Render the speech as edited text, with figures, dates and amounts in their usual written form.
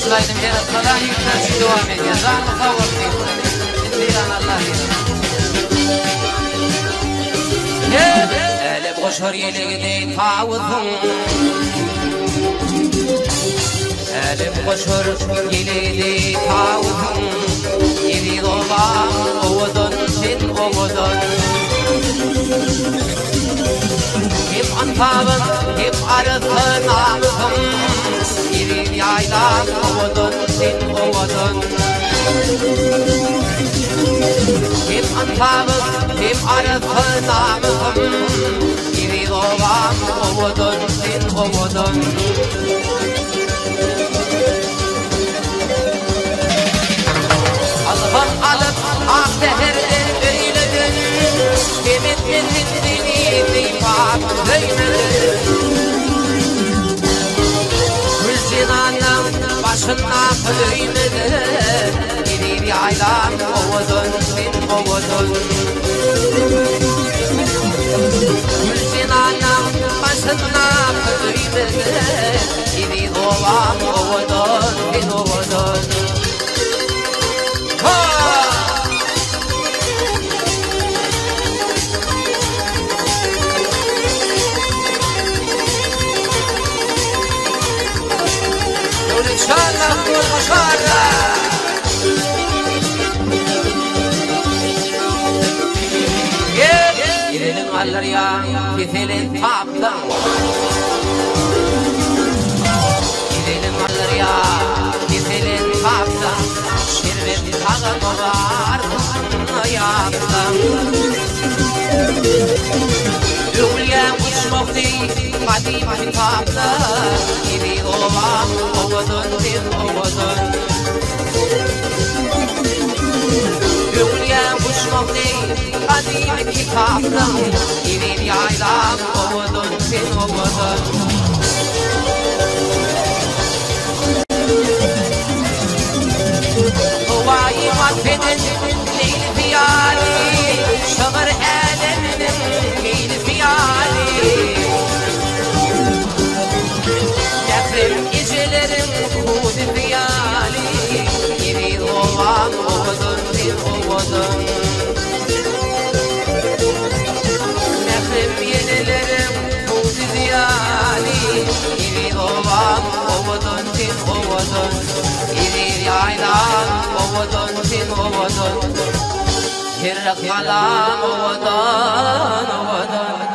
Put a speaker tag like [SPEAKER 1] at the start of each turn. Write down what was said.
[SPEAKER 1] Şulaydım yarı kalan yükler devam ediyor. Zanlı kavurdu. İndiran Allah Elip koşur yeligdi tavuzun Elip koşur yeligdi tavuzun Yedi dolan ovudun sen ovudun Hep antabın hep arıtı namızın Yedi yaydan ovudun sen ovudun Hep antabın hep arıtı namızın Yedi dolan ovudun sen ovudun Alıp alıp akdehirden öyledin Kemettin hiddini nifak öymedin Gülcinanın başına öymedin Yedi yaylan ovudun sen ovudun Gülcinanın başına öymedin Yedi dolan ovudun sen ovudun Şarla kurma şarla Girelim alır ya Kefelin taptan Girelim alır ya Kefelin taptan Şerbet tağımı var Ayaktan Ülgen uçmak değil Kadim kitapla Yedi dolan ovudun sen ovudun Ülgen uçmak değil Kadim kitapla Yedi yaylan ovudun sen ovudun Ovayı mahvedin Leyli fiyali Şağır eleminin Leyli fiyali Nefrim gecelerin Kudi fiyali Yedi dolan ovudun sen ovudun Nefrim gecelerin Kudi fiyali Yedi dolan ovudun sen ovudun Yedi yaylan ovudun sen ovudun Hirrak yalan ovudun ovudun